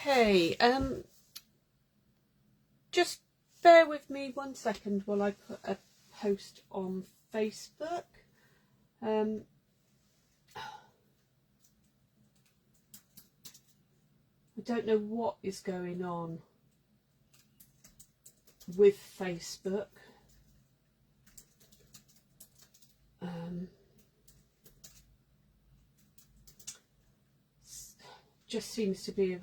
Okay, just bear with me 1 second while I put a post on Facebook. I don't know what is going on with Facebook. Just seems to be a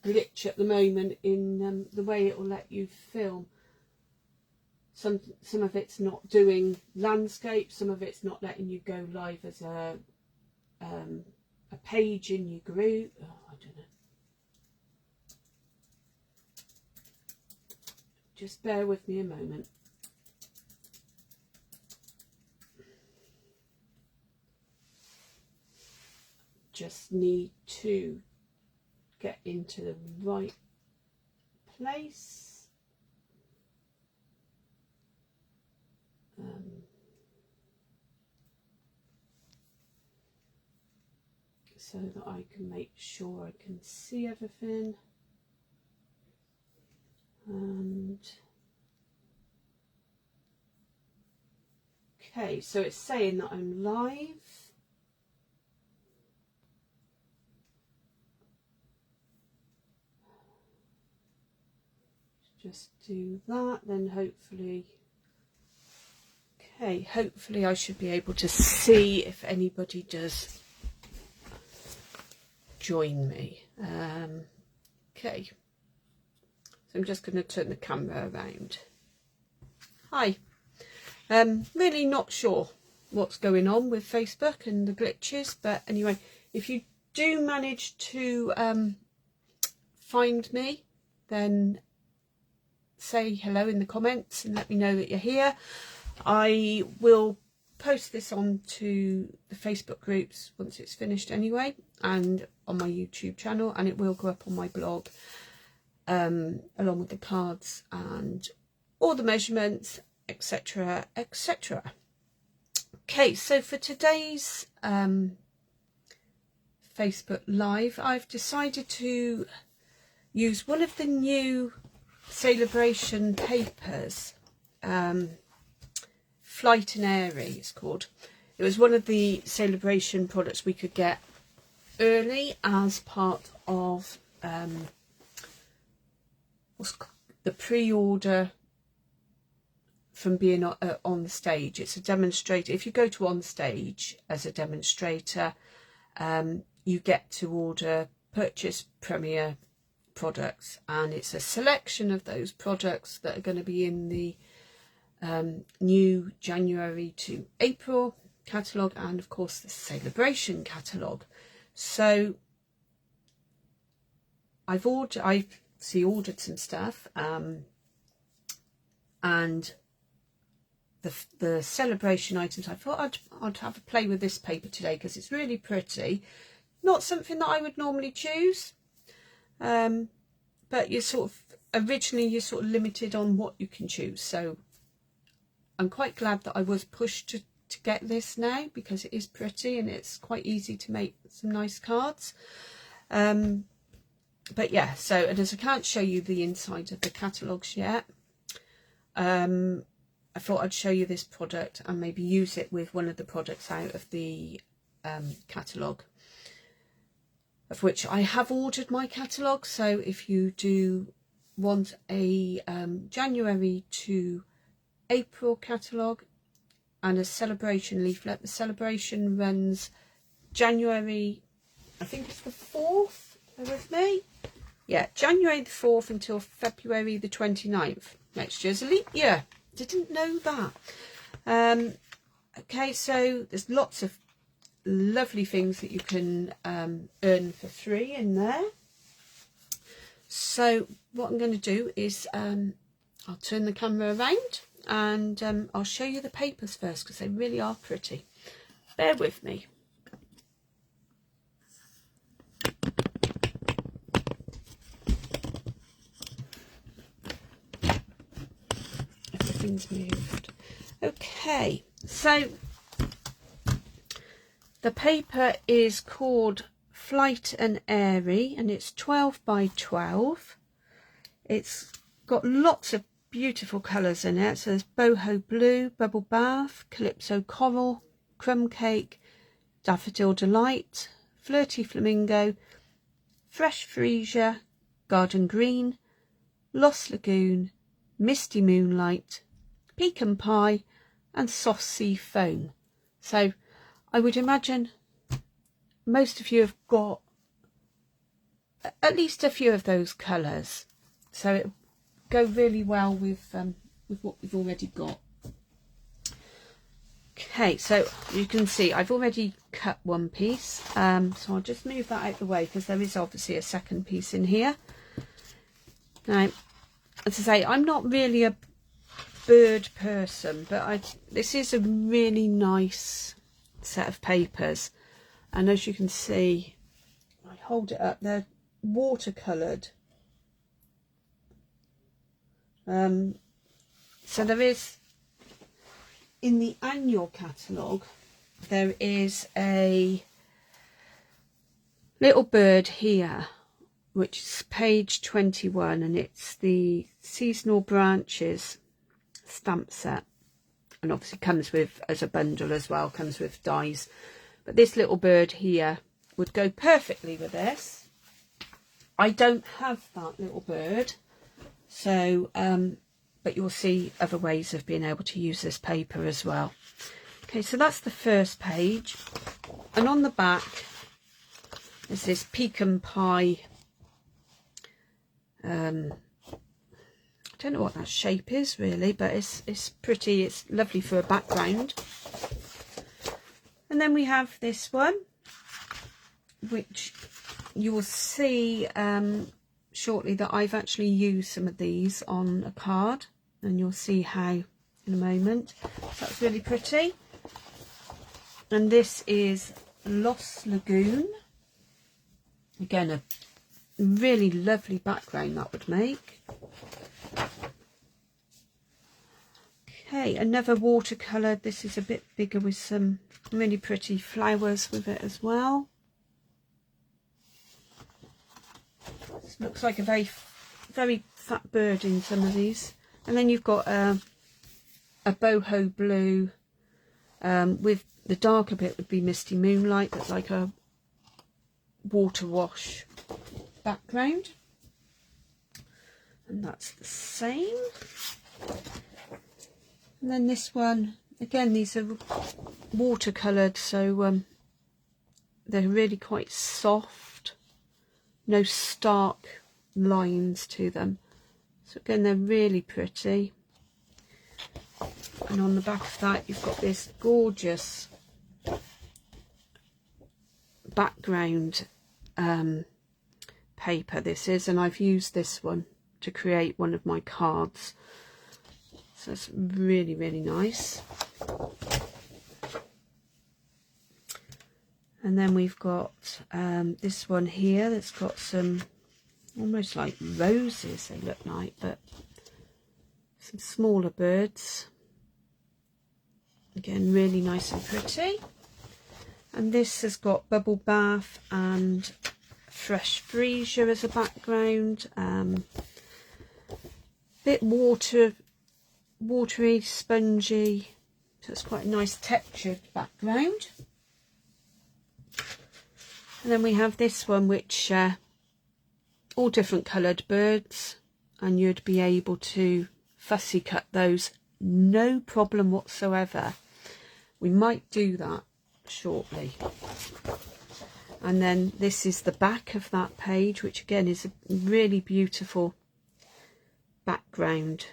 glitch at the moment in the way it will let you film. Some of it's not doing landscape, some of it's not letting you go live as a page in your group. Oh, I don't know. Just bear with me a moment. Just need to get into the right place. So that I can make sure I can see everything. And okay, so it's saying that I'm live. Just do that, then hopefully, okay, hopefully I should be able to see if anybody does join me. Okay, so I'm just going to turn the camera around. Hi. Really not sure what's going on with Facebook and the glitches, but anyway, if you do manage to find me, then say hello in the comments and let me know that you're here. I will post this on to the Facebook groups once it's finished anyway, and on my YouTube channel, and it will go up on my blog along with the cards and all the measurements, etc, etc. Okay, so for today's Facebook Live, I've decided to use one of the new Sale-A-Bration papers, Flight Airy it's called. It was one of the Sale-A-Bration products we could get early as part of the pre-order from being on the stage. It's a demonstrator. If you go to on stage as a demonstrator, you get to purchase Premier products, and it's a selection of those products that are going to be in the new January to April catalogue, and of course the Sale-A-Bration catalogue. So I've ordered some stuff, and the Sale-A-Bration items, I thought I'd have a play with this paper today because it's really pretty. Not something that I would normally choose, but you're originally limited on what you can choose. So I'm quite glad that I was pushed to get this now, because it is pretty and it's quite easy to make some nice cards. But yeah, so, and as I can't show you the inside of the catalogues yet, I thought I'd show you this product and maybe use it with one of the products out of the catalogue, of which I have ordered my catalogue. So if you do want a January to April catalogue and a Sale-A-Bration leaflet, the Sale-A-Bration runs January, I think it's the 4th, bear with me. Yeah, January the 4th until February the 29th. Next year's a leap year. Didn't know that. Okay, so there's lots of lovely things that you can earn for free in there. So what I'm going to do is I'll turn the camera around and I'll show you the papers first, because they really are pretty. Bear with me. Everything's moved. Okay, so the paper is called Flight Airy, and it's 12 by 12. It's got lots of beautiful colours in it. So there's boho blue, bubble bath, calypso coral, crumb cake, daffodil delight, flirty flamingo, fresh freesia, garden green, lost lagoon, misty moonlight, pecan pie, and soft sea foam. So I would imagine most of you have got at least a few of those colours, so it'll go really well with what we've already got. Okay, so you can see I've already cut one piece, so I'll just move that out of the way because there is obviously a second piece in here. Now, as I say, I'm not really a bird person, but this is a really nice set of papers, and as you can see, I hold it up, they're watercoloured. So there is, in the annual catalogue, there is a little bird here, which is page 21, and it's the seasonal branches stamp set, and obviously comes with, as a bundle as well, comes with dies. But this little bird here would go perfectly with this. I don't have that little bird, so but you'll see other ways of being able to use this paper as well. Okay, so that's the first page, and on the back is this pecan pie. I don't know what that shape is really, but it's pretty, it's lovely for a background. And then we have this one, which you will see shortly that I've actually used some of these on a card, and you'll see how in a moment. So that's really pretty. And this is Lost Lagoon. Again, a really lovely background that would make. Okay, another watercolour. This is a bit bigger with some really pretty flowers with it as well. This looks like a very fat bird in some of these. And then you've got a boho blue, with the darker bit would be misty moonlight. That's like a water wash background, and that's the same. And then this one, again, these are watercoloured, so they're really quite soft, no stark lines to them. So again, they're really pretty. And on the back of that, you've got this gorgeous background paper. This is, and I've used this one to create one of my cards. So it's really, really nice. And then we've got this one here that's got some almost like roses, they look like, but some smaller birds. Again, really nice and pretty. And this has got bubble bath and fresh freesia as a background. Bit watery, spongy, so it's quite a nice textured background. And then we have this one, which all different coloured birds, and you'd be able to fussy cut those, no problem whatsoever. We might do that shortly. And then this is the back of that page, which again is a really beautiful background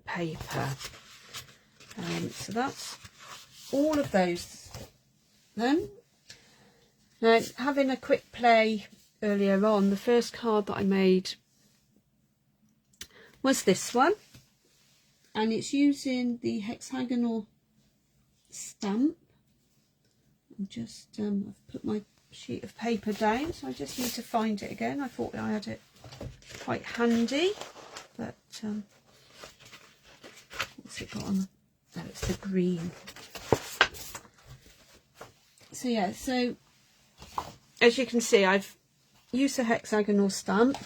paper. So that's all of those then. Now, having a quick play earlier on, the first card that I made was this one, and it's using the hexagonal stamp. I've put my sheet of paper down, so I just need to find it again. I thought I had it quite handy, but what's it got on? Oh, it's the green. So yeah, so as you can see, I've used a hexagonal stamp,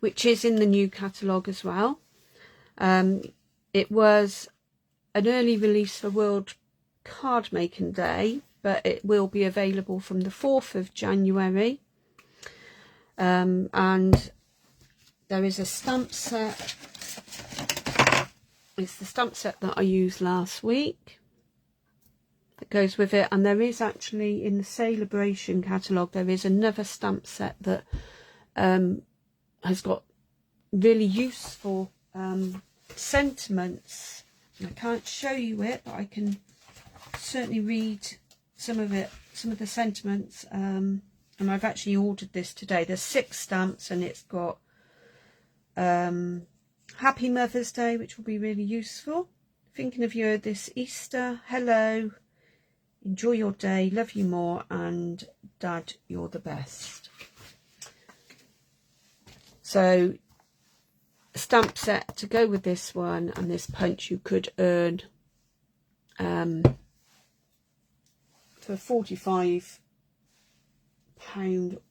which is in the new catalogue as well. It was an early release for World Card Making Day, but it will be available from the 4th of January. And there is a stamp set. It's the stamp set that I used last week that goes with it, and there is actually in the Sale-A-Bration catalogue, there is another stamp set that has got really useful sentiments. I can't show you it, but I can certainly read some of the sentiments, and I've actually ordered this today. There's 6 stamps, and it's got Happy Mother's Day, which will be really useful. Thinking of you this Easter. Hello. Enjoy your day. Love you more. And Dad, you're the best. So, a stamp set to go with this one and this punch you could earn for a £45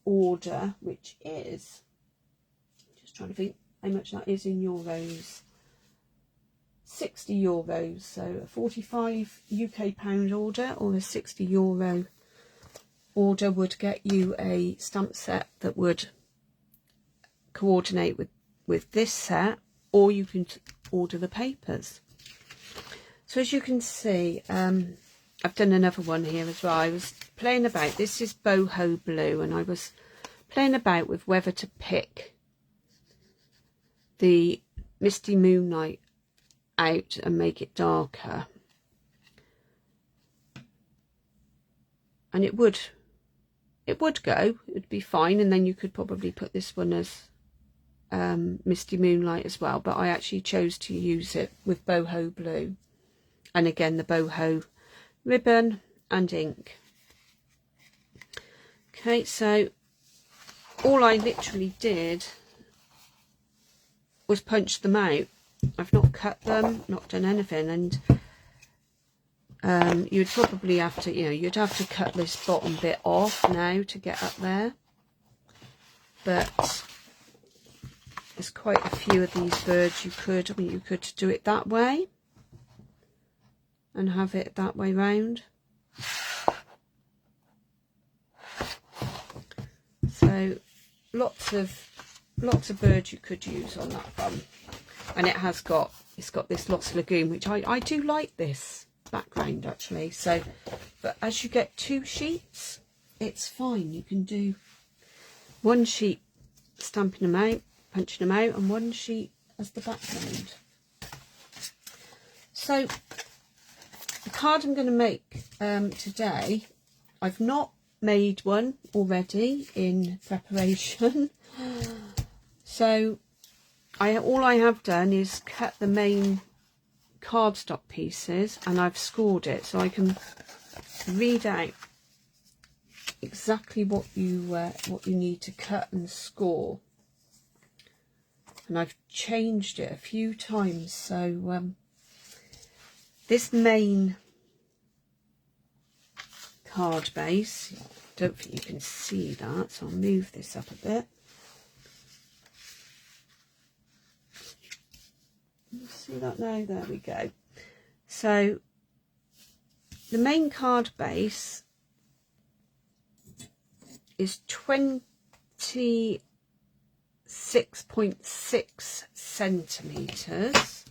order, which is, just trying to think how much that is in euros, 60 euros. So a 45 UK pound order or a 60 euro order would get you a stamp set that would coordinate with this set, or you can order the papers. So as you can see, I've done another one here as well. I was playing about, this is boho blue, and I was playing about with whether to pick the Misty Moonlight out and make it darker, and it would go, it would be fine, and then you could probably put this one as Misty Moonlight as well, but I actually chose to use it with boho blue, and again the boho ribbon and ink. Okay, so all I literally did was punch them out. I've not cut them, not done anything, and you'd probably have to, you'd have to cut this bottom bit off now to get up there, but there's quite a few of these birds you could do it that way and have it that way round. So lots of birds you could use on that one, and it's got this Lost Lagoon, which I do like this background actually. So, but as you get 2 sheets, it's fine. You can do 1 sheet stamping them out, punching them out, and 1 sheet as the background. So the card I'm going to make today, I've not made one already in preparation. So all I have done is cut the main cardstock pieces, and I've scored it so I can read out exactly what you need to cut and score. And I've changed it a few times, so this main card base, I don't think you can see that, so I'll move this up a bit. See that now? There we go. So the main card base is 26.6 centimetres.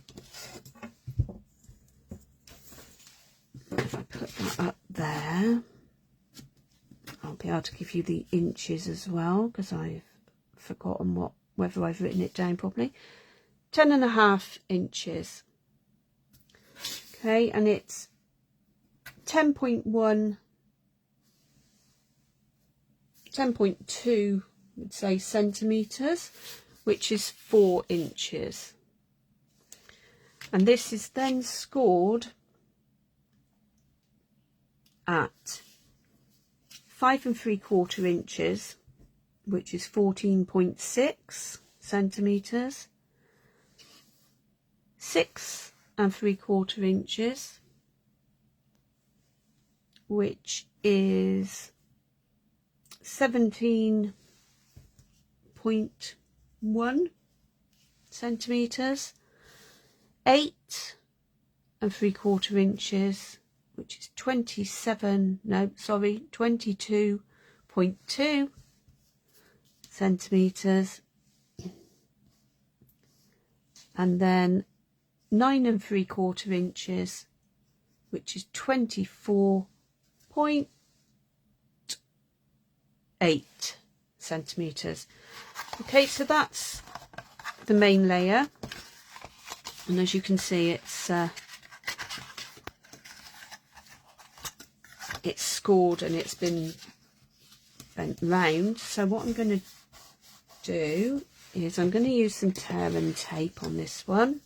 If I put that up there, I'll be able to give you the inches as well, because I've forgotten whether I've written it down properly. 10.5 inches. Okay, and it's 10.1, 10.2, would say, centimetres, which is 4 inches. And this is then scored at 5 3/4 inches, which is 14.6 centimetres. 6 3/4 inches, which is 17.1 centimetres, 8 3/4 inches, which is 22.2 centimetres, and then 9 3/4 inches, which is 24.8 centimetres. Okay, so that's the main layer, and as you can see, it's scored and it's been bent round. So what I'm going to do is I'm going to use some tear and tape on this one.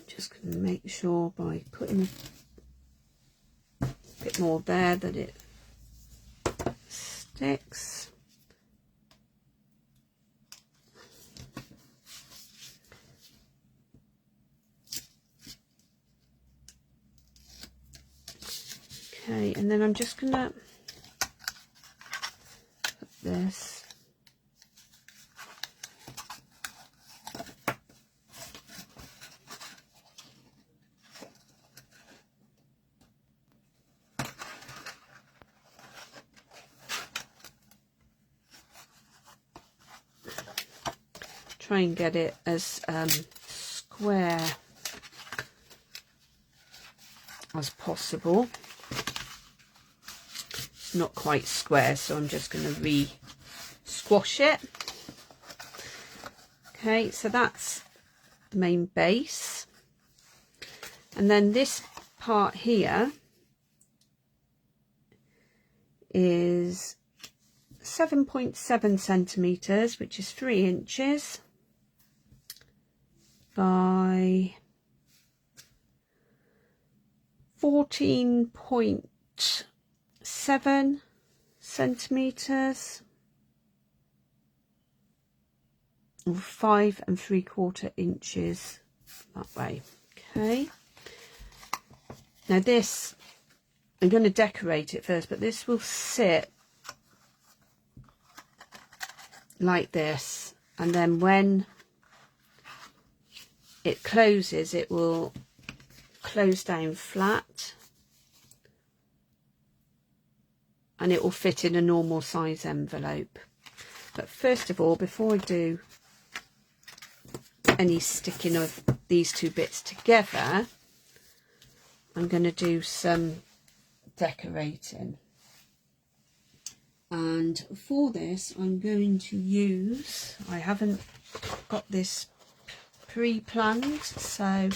Just going to make sure by putting a bit more there that it sticks. Okay, and then I'm just going to put this try and get it as square as possible. Not quite square, so I'm just going to re-squash it. Okay, so that's the main base, and then this part here is 7.7 centimetres, which is 3 inches by 14.7 centimetres, or 5 3/4 inches that way. Okay, now this, I'm going to decorate it first, but this will sit like this, and then when it closes, it will close down flat, and it will fit in a normal size envelope. But first of all, before I do any sticking of these two bits together, I'm going to do some decorating. And for this, I'm going to use, I haven't got this pre-planned, so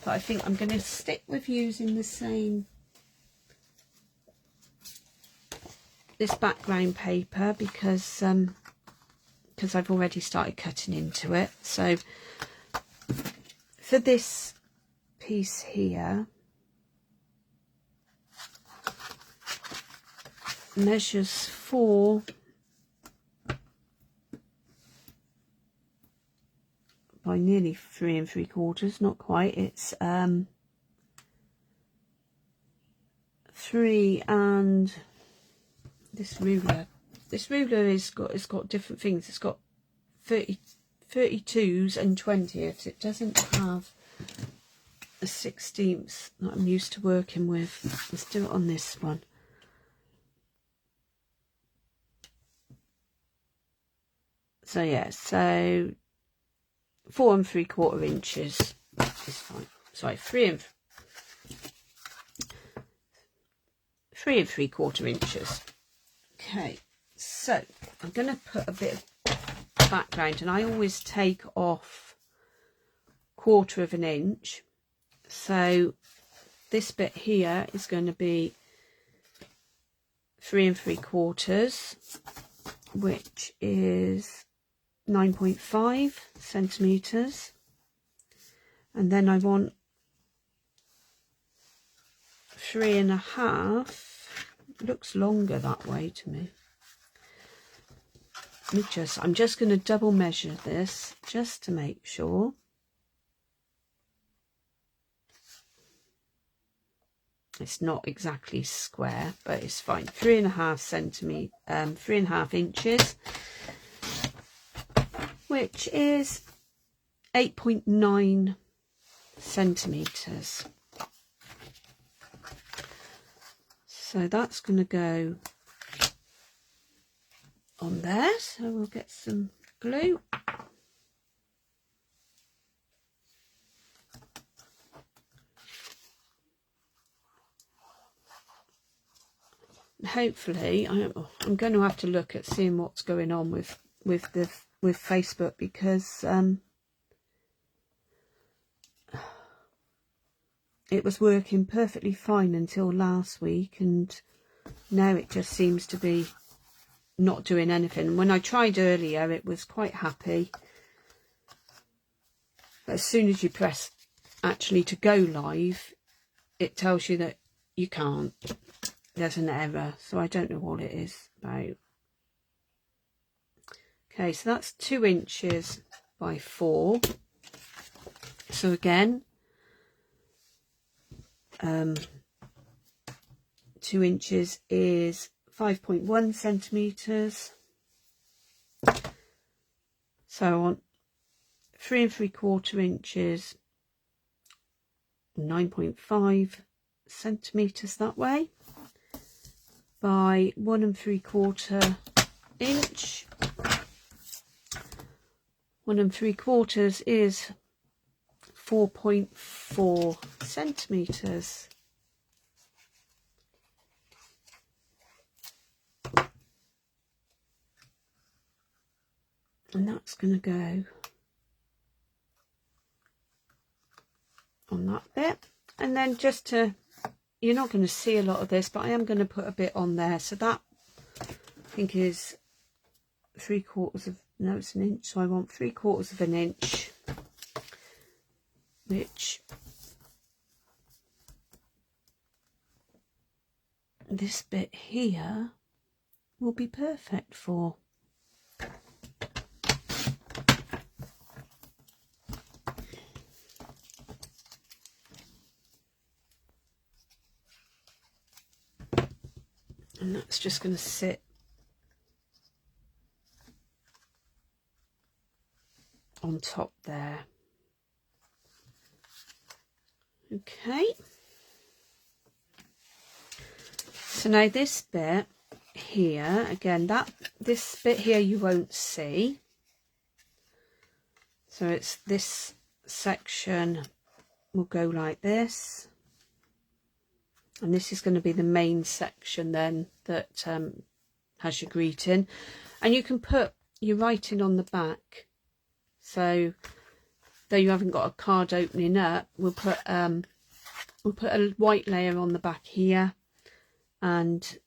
but I think I'm going to stick with using the same, this background paper, because I've already started cutting into it. So for this piece here, measures 4 by nearly 3 3/4, not quite, it's 3, and this ruler is it's got different things. It's got 32s and 20ths. It doesn't have a 16th that I'm used to working with. Let's do it on this one. So yeah, so 4 3/4 inches is fine. Sorry, 3 3/4 inches. Okay, so I'm going to put a bit of background, and I always take off 1/4 of an inch. So this bit here is going to be 3 3/4, which is 9.5 centimetres, and then I want 3.5. It looks longer that way to me. I'm just going to double measure this just to make sure. It's not exactly square, but it's fine. 3.5 centimetre, 3.5 inches, which is 8.9 centimetres. So that's going to go on there. So we'll get some glue. Hopefully, I'm going to have to look at seeing what's going on with Facebook, because it was working perfectly fine until last week, and now it just seems to be not doing anything. When I tried earlier, it was quite happy, but as soon as you press actually to go live, it tells you that you can't. There's an error, so I don't know what it is about. Okay, so that's 2 inches by 4. So again, 2 inches is 5.1 centimetres. So I want 3 3/4 inches, 9.5 centimetres that way, by 1 3/4 inch. 1 3/4 is 4.4 centimetres. And that's going to go on that bit. And then just to, you're not going to see a lot of this, but I am going to put a bit on there. So that, I think, is 3/4 of, no, it's an inch. So I want 3/4 of an inch, which this bit here will be perfect for. And that's just going to sit on top there. Okay. So now this bit here, again, this bit here you won't see. So it's this section will go like this. And this is going to be the main section then that has your greeting. And you can put your writing on the back. So though you haven't got a card opening up, we'll put a white layer on the back here, and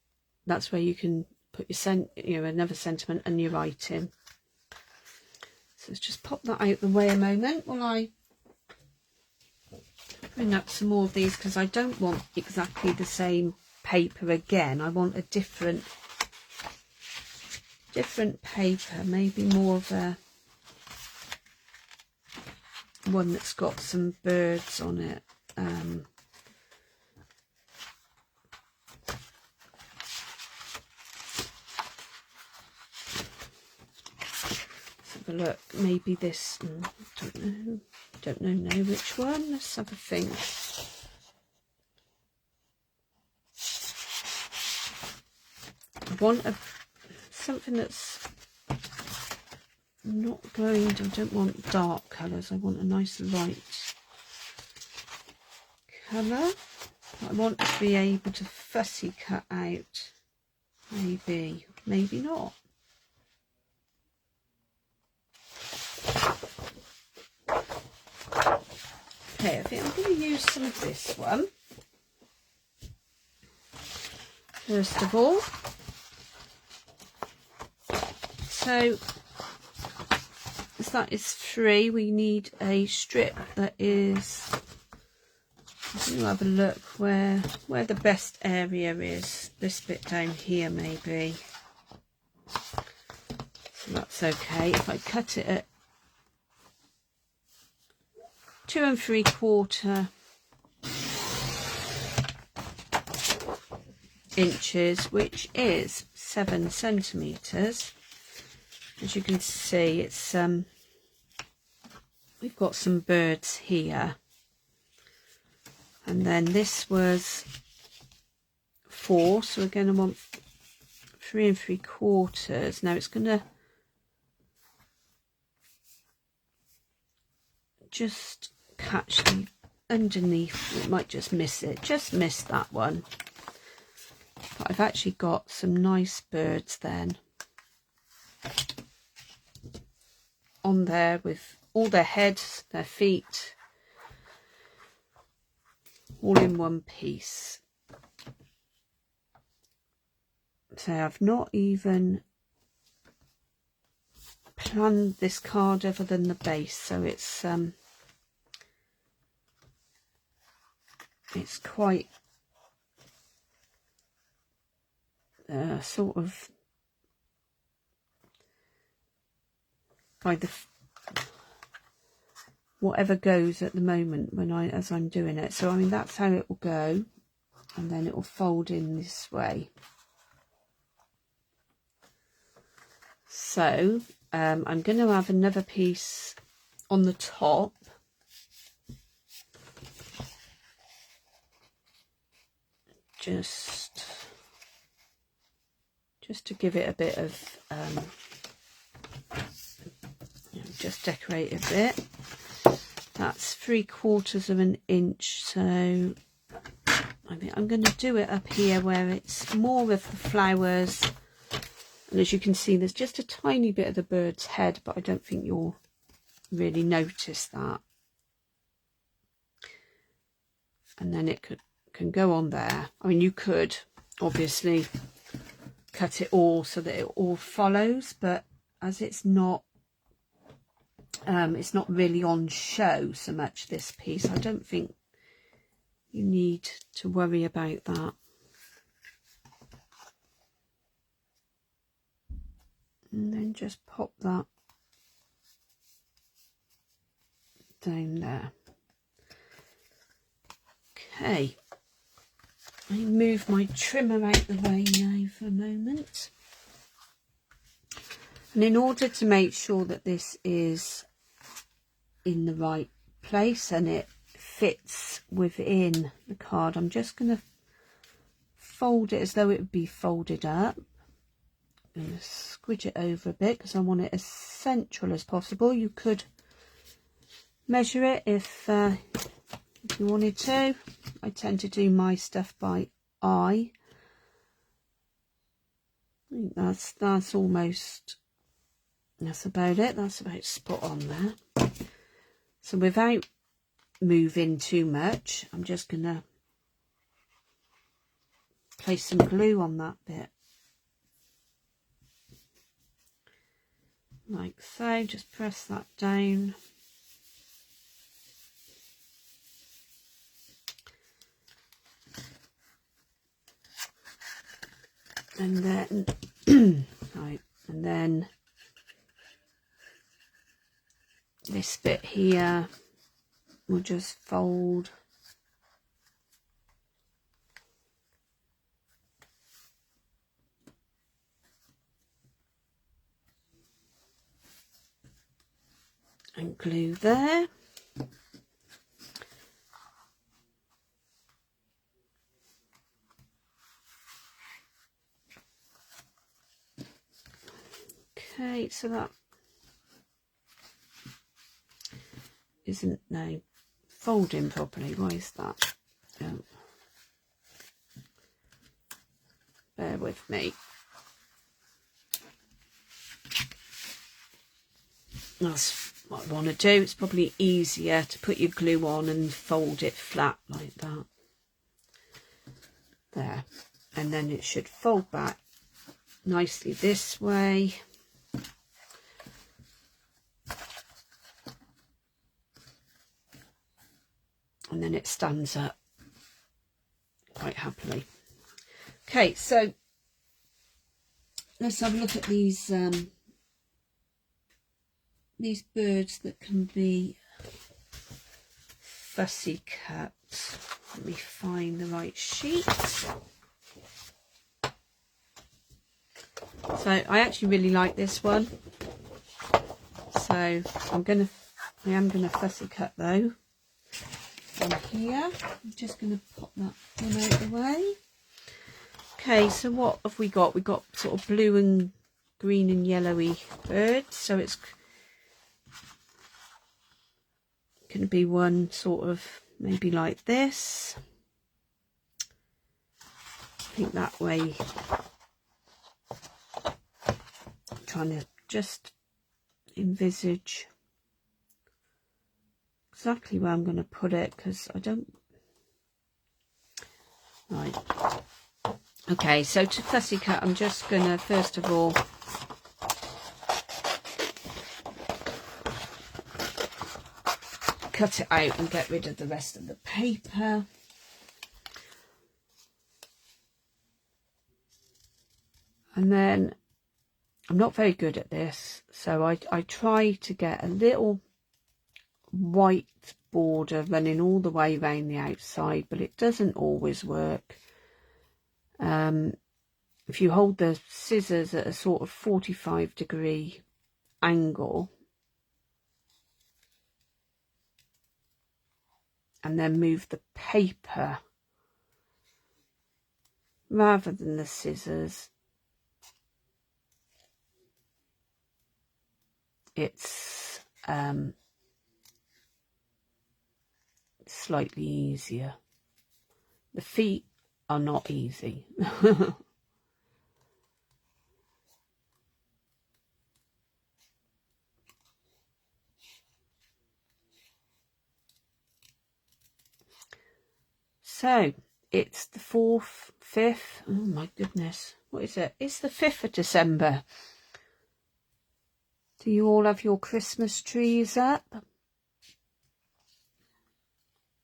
that's where you can put your another sentiment and your writing. So let's just pop that out the way a moment while I bring up some more of these, because I don't want exactly the same paper again. I want a different paper, maybe more of a one that's got some birds on it. Let's have a look. Maybe this. Don't know which one. Let's have a think. I want something that's not going to, I don't want dark colours. I want a nice light colour. I want to be able to fussy cut out. Maybe not. Okay, I think I'm going to use some of this one. First of all. So, as that is 3, we need a strip that is, we'll have a look where the best area is. This bit down here maybe. So that's okay. If I cut it at 2 3/4 inches, which is 7 centimeters. As you can see, it's we've got some birds here, and then this was 4, so we're going to want 3 3/4. Now it's going to just catch the underneath. It might just miss it, just missed that one, but I've actually got some nice birds then on there with all their heads, their feet, all in one piece. So I've not even planned this card other than the base, so it's quite sort of by the whatever goes at the moment as I'm doing it. So I mean, that's how it will go, and then it will fold in this way. So I'm going to have another piece on the top, just to give it a bit of just decorate a bit. That's 3/4 of an inch, so I mean, I'm going to do it up here where it's more of the flowers, and as you can see, there's just a tiny bit of the bird's head, but I don't think you'll really notice that. And then it can go on there. I mean, you could obviously cut it all so that it all follows, but as it's not really on show so much, this piece, I don't think you need to worry about that. And then just pop that down there. Okay, I move my trimmer out the way now for a moment. And in order to make sure that this is in the right place and it fits within the card, I'm just going to fold it as though it would be folded up. I'm going to squidge it over a bit because I want it as central as possible. You could measure it if you wanted to. I tend to do my stuff by eye. I think that's almost, that's about it. That's about spot on there. So without moving too much, I'm just going to place some glue on that bit. Like so, just press that down. And then, right, and then this bit here will just fold and glue there. Okay, so that isn't now folding properly. Why is that? Oh. Bear with me. That's what I want to do. It's probably easier to put your glue on and fold it flat like that. There. And then it should fold back nicely this way. And then it stands up quite happily. Okay, so let's have a look at these birds that can be fussy cut. Let me find the right sheet. So I actually really like this one. So I am gonna fussy cut though on here. I'm just gonna pop that one out of the way. Okay, so what have we got? We've got sort of blue and green and yellowy birds. So it's going to be one sort of maybe like this. I think that way. I'm trying to just envisage exactly where I'm going to put it, because I don't. Right. Okay, so to fussy cut, I'm just going to first of all cut it out and get rid of the rest of the paper. And then I'm not very good at this, so I try to get a little white border running all the way around the outside, but it doesn't always work. If you hold the scissors at a sort of 45-degree angle and then move the paper rather than the scissors, it's slightly easier. The feet are not easy. So it's the 4th, 5th, oh my goodness, what is it? It's the 5th of December. Do you all have your Christmas trees up?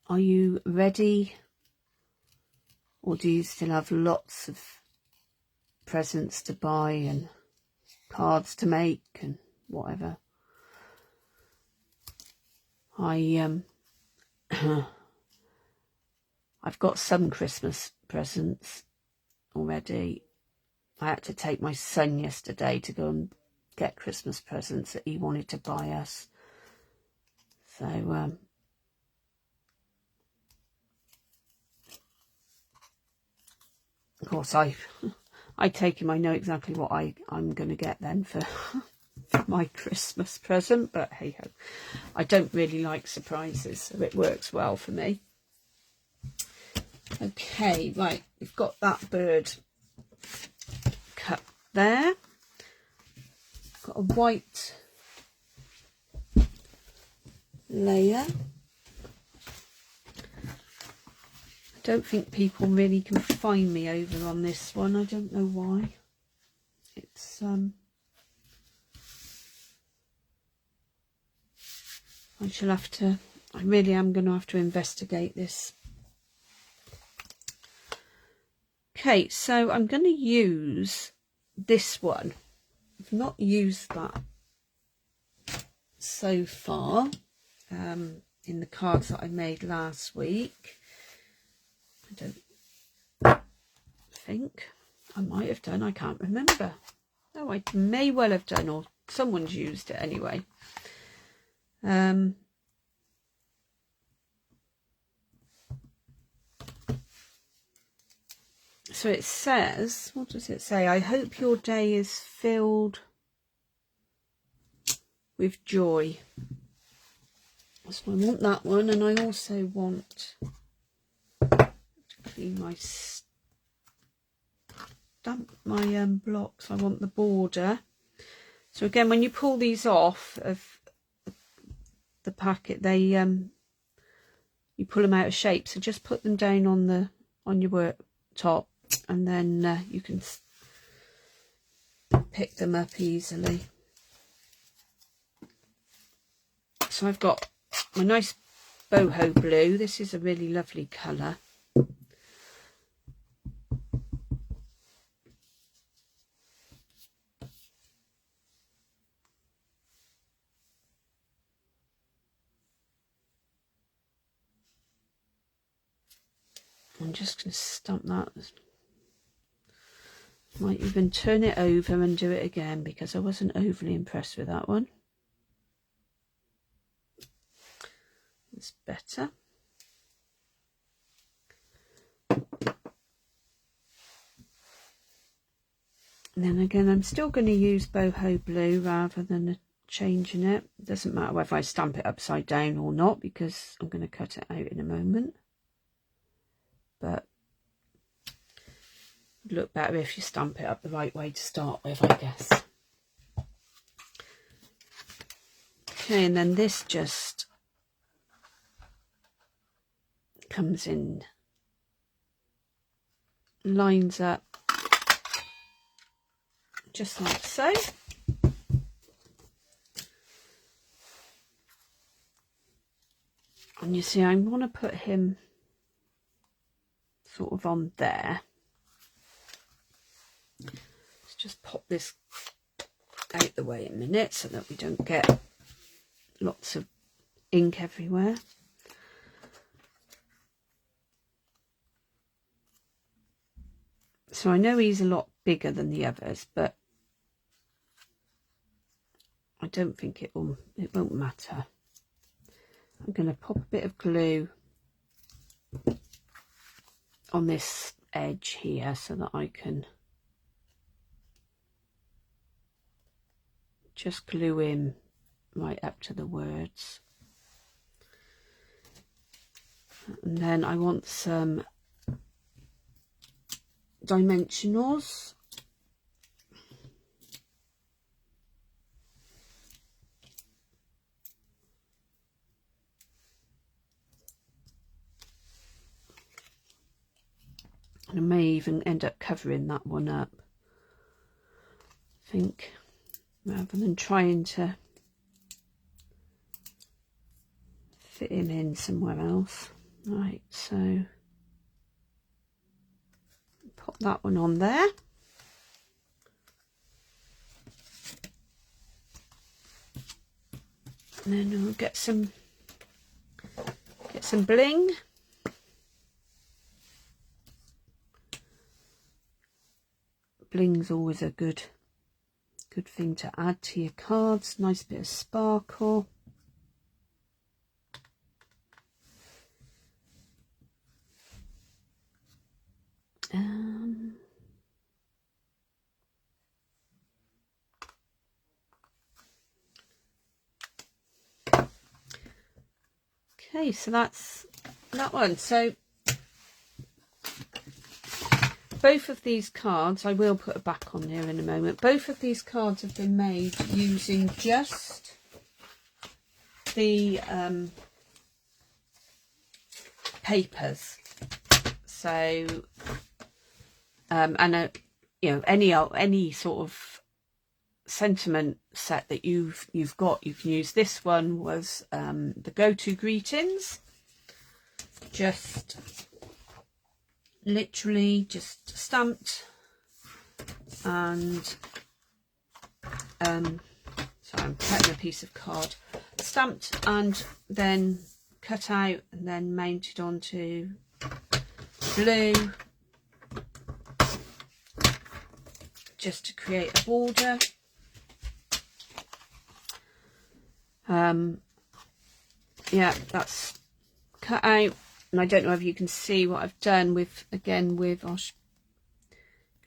Are you ready? Or do you still have lots of presents to buy and cards to make and whatever? I've got some Christmas presents already. I had to take my son yesterday to go and get Christmas presents that he wanted to buy us. So, of course, I take him. I know exactly what I'm going to get then for my Christmas present. But hey ho, I don't really like surprises, so it works well for me. Okay, right, we've got that bird cut there. Got a white layer. I don't think people really can find me over on this one. I don't know why. It's I really am going to have to investigate this. Okay, so I'm going to use this one. I've not used that so far in the cards that I made last week. I don't think I might have done. I can't remember. Oh, I may well have done, or someone's used it anyway. So it says, what does it say? I hope your day is filled with joy. So I want that one, and I also want to clean my blocks. I want the border. So again, when you pull these off of the packet, they you pull them out of shape. So just put them down on your worktop, and then you can pick them up easily. So I've got my nice boho blue. This is a really lovely colour. I'm just going to stamp that Might even turn it over and do it again because I wasn't overly impressed with that one. It's better. And then again, I'm still going to use boho blue rather than changing it. It doesn't matter whether I stamp it upside down or not because I'm going to cut it out in a moment. But it'd look better if you stamp it up the right way to start with, I guess. Okay, and then this just comes in, lines up just like so. And you see, I want to put him sort of on there. Let's just pop this out the way a minute so that we don't get lots of ink everywhere. So I know he's a lot bigger than the others, but I don't think it won't matter. I'm going to pop a bit of glue on this edge here so that I can just glue in right up to the words. And then I want some dimensionals. And I may even end up covering that one up, I think, rather than trying to fit him in somewhere else. Right, so pop that one on there. And then we'll get some bling. Bling's always a good thing to add to your cards. Nice bit of sparkle. Okay, so that's that one. So both of these cards, I will put a back on there in a moment. Both of these cards have been made using just the papers. So, and you know, any sort of sentiment set that you've got, you can use. This one was the Go-To Greetings. Just literally just stamped and sorry, I'm cutting a piece of card, stamped and then cut out and then mounted onto blue just to create a border. Yeah, that's cut out. And I don't know if you can see what I've done with, again, with, I'll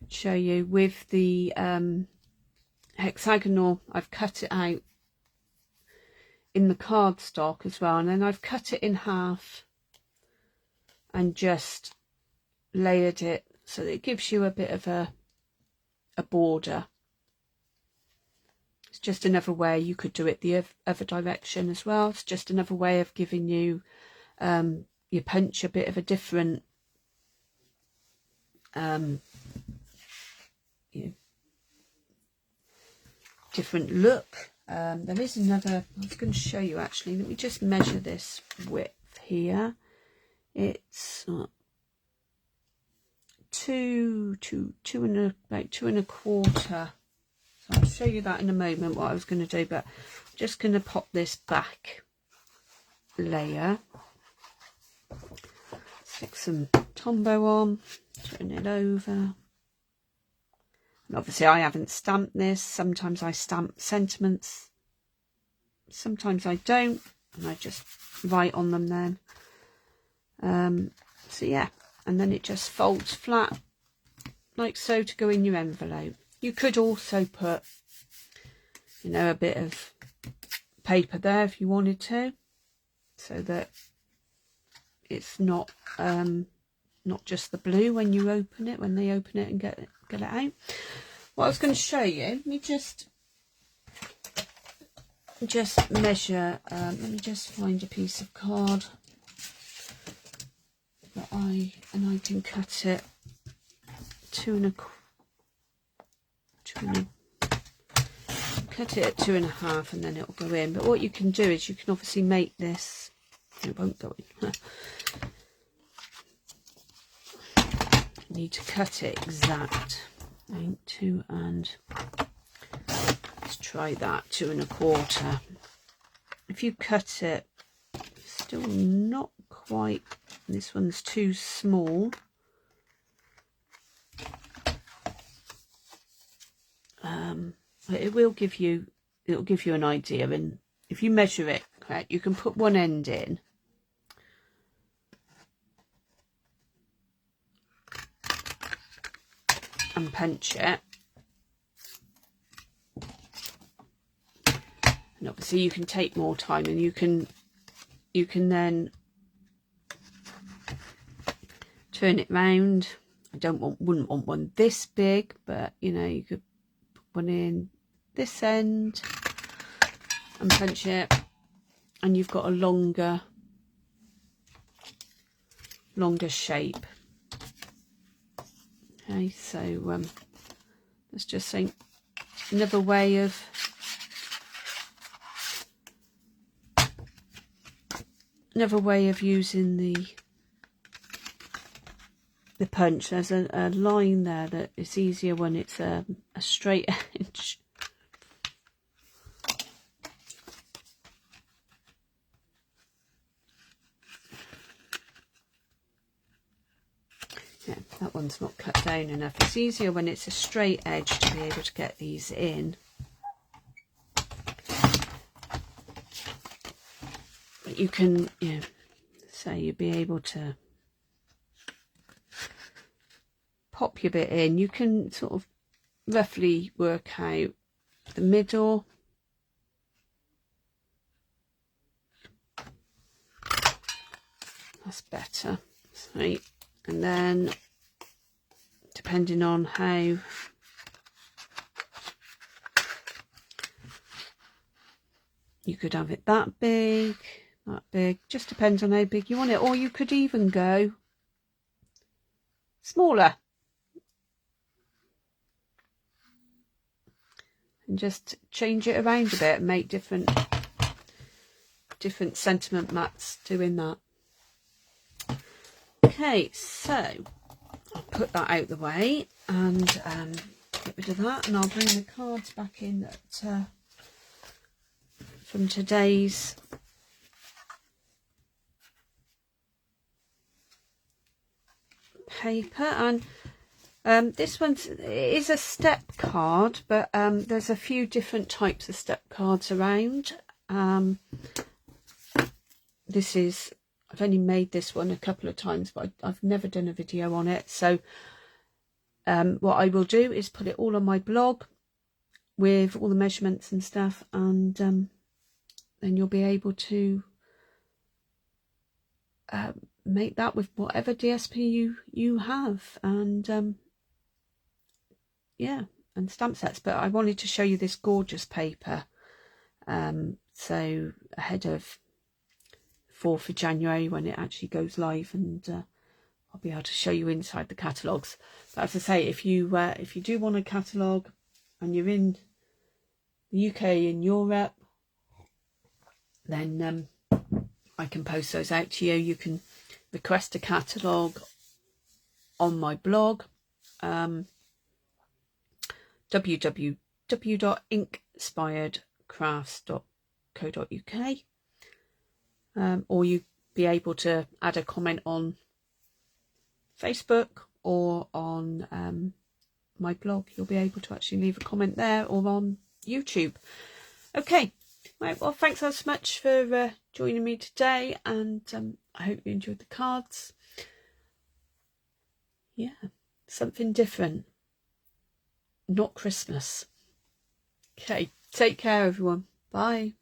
show you, with the hexagonal, I've cut it out in the cardstock as well. And then I've cut it in half and just layered it so that it gives you a bit of a border. It's just another way you could do it the other direction as well. It's just another way of giving you your punch a bit of a different different look. There is another, I was going to show you actually. Let me just measure this width here. It's about 2 and a quarter. So I'll show you that in a moment what I was going to do, but I'm just going to pop this back layer. Stick some Tombow on, turn it over, Obviously I haven't stamped this. Sometimes I stamp sentiments, sometimes I don't, and I just write on them then. So yeah, and then it just folds flat like so to go in your envelope. You could also put, you know, a bit of paper there if you wanted to, so that it's not just the blue when you open it, when they open it and get it out. What I was going to show you, let me just measure, let me just find a piece of card that I can cut it cut it at 2.5, and then it'll go in. But what you can do is you can obviously make this, it won't go in. You need to cut it exact. 2 and let's try that, 2.25. If you cut it still not quite, this one's too small. But it will give you, it'll give you an idea, and if you measure it correct, you can put one end in and punch it, and obviously you can take more time, and you can then turn it round. I wouldn't want one this big, but you know, you could put one in this end and punch it, and you've got a longer shape. Okay, so let's just think another way of using the punch. There's a line there that is easier when it's a straight edge. Yeah, that one's not cut down enough. It's easier when it's a straight edge to be able to get these in. But you can, you know, say you'd be able to pop your bit in. You can sort of roughly work out the middle. That's better. Right. And then depending on how you could have it that big, just depends on how big you want it, or you could even go smaller and just change it around a bit and make different sentiment mats doing that. Okay, so I'll put that out the way and get rid of that, and I'll bring the cards back in that from today's paper. And this is a step card, but there's a few different types of step cards around. This is, I've only made this one a couple of times, but I've never done a video on it. So what I will do is put it all on my blog with all the measurements and stuff, and then you'll be able to make that with whatever DSP you have, and yeah, and stamp sets. But I wanted to show you this gorgeous paper, so ahead of 4th of January when it actually goes live, and I'll be able to show you inside the catalogues. But as I say, if you do want a catalogue and you're in the UK and Europe, then I can post those out to you. You can request a catalogue on my blog, www.inkinspiredcrafts.co.uk, or you be able to add a comment on Facebook or on my blog. You'll be able to actually leave a comment there or on YouTube. Okay, right, well, thanks so much for joining me today, and I hope you enjoyed the cards. Yeah, something different, not Christmas. Okay, take care everyone. Bye.